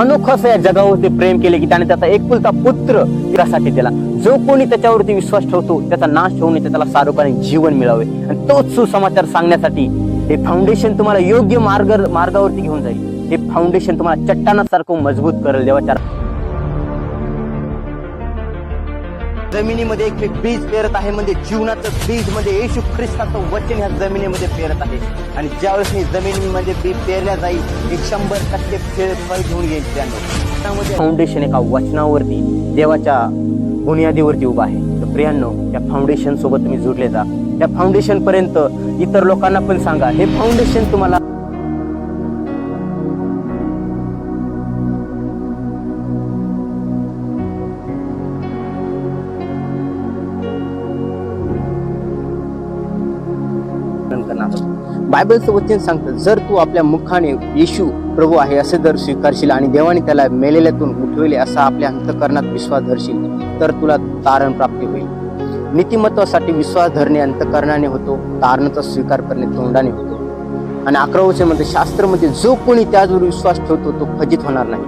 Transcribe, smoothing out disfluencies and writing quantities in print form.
अनोखं असं या जगावरती प्रेम केले की त्याने त्याचा एकुलता पुत्र त्यासाठी दिला. जो कोणी त्याच्यावरती विश्वास ठेवतो त्याचा नाश होऊ नये, त्याला सारोकाने जीवन मिळावे. आणि तोच सुसमाचार सांगण्यासाठी हे फाउंडेशन तुम्हाला योग्य मार्गावरती घेऊन जाईल. हे फाउंडेशन तुम्हाला चट्टानासारखं मजबूत करेल. देवाच्या जमिनीमध्ये एक बीज पेरत आहे, म्हणजे जीवनाचं बीज, म्हणजे येशू ख्रिस्ताचं वचन ह्या जमिनीमध्ये पेरत आहे. आणि ज्यावेळेस मी जमिनीमध्ये बीज पेरल्या जाईल, 100% फळ घेऊन येईल. त्यामध्ये फाउंडेशन एका वचनावरती, देवाच्या बुनियादीवरती उभा आहे. तर प्रियांनो, त्या फाउंडेशन सोबत तुम्ही जुडले जा. त्या फाउंडेशन पर्यंत इतर लोकांना पण सांगा. हे फाउंडेशन तुम्हाला बायबलचं वचन सांगतं, जर तू आपल्या मुखाने येशू प्रभू आहे असे जर स्वीकारशील आणि देवाने त्याला मेलेल्यातून उठविले असा आपल्या अंतःकरणात विश्वास धरशील, तर तुला तारण प्राप्ती होईल. नीतिमत्वासाठी विश्वास धरणे अंतःकरणाने होतो, तारणाचा स्वीकार करणे तोंडाने होतो. आणि 11 वचनामध्ये शास्त्रामध्ये जो कोणी त्याचवर विश्वास ठेवतो तो खजित होणार नाही.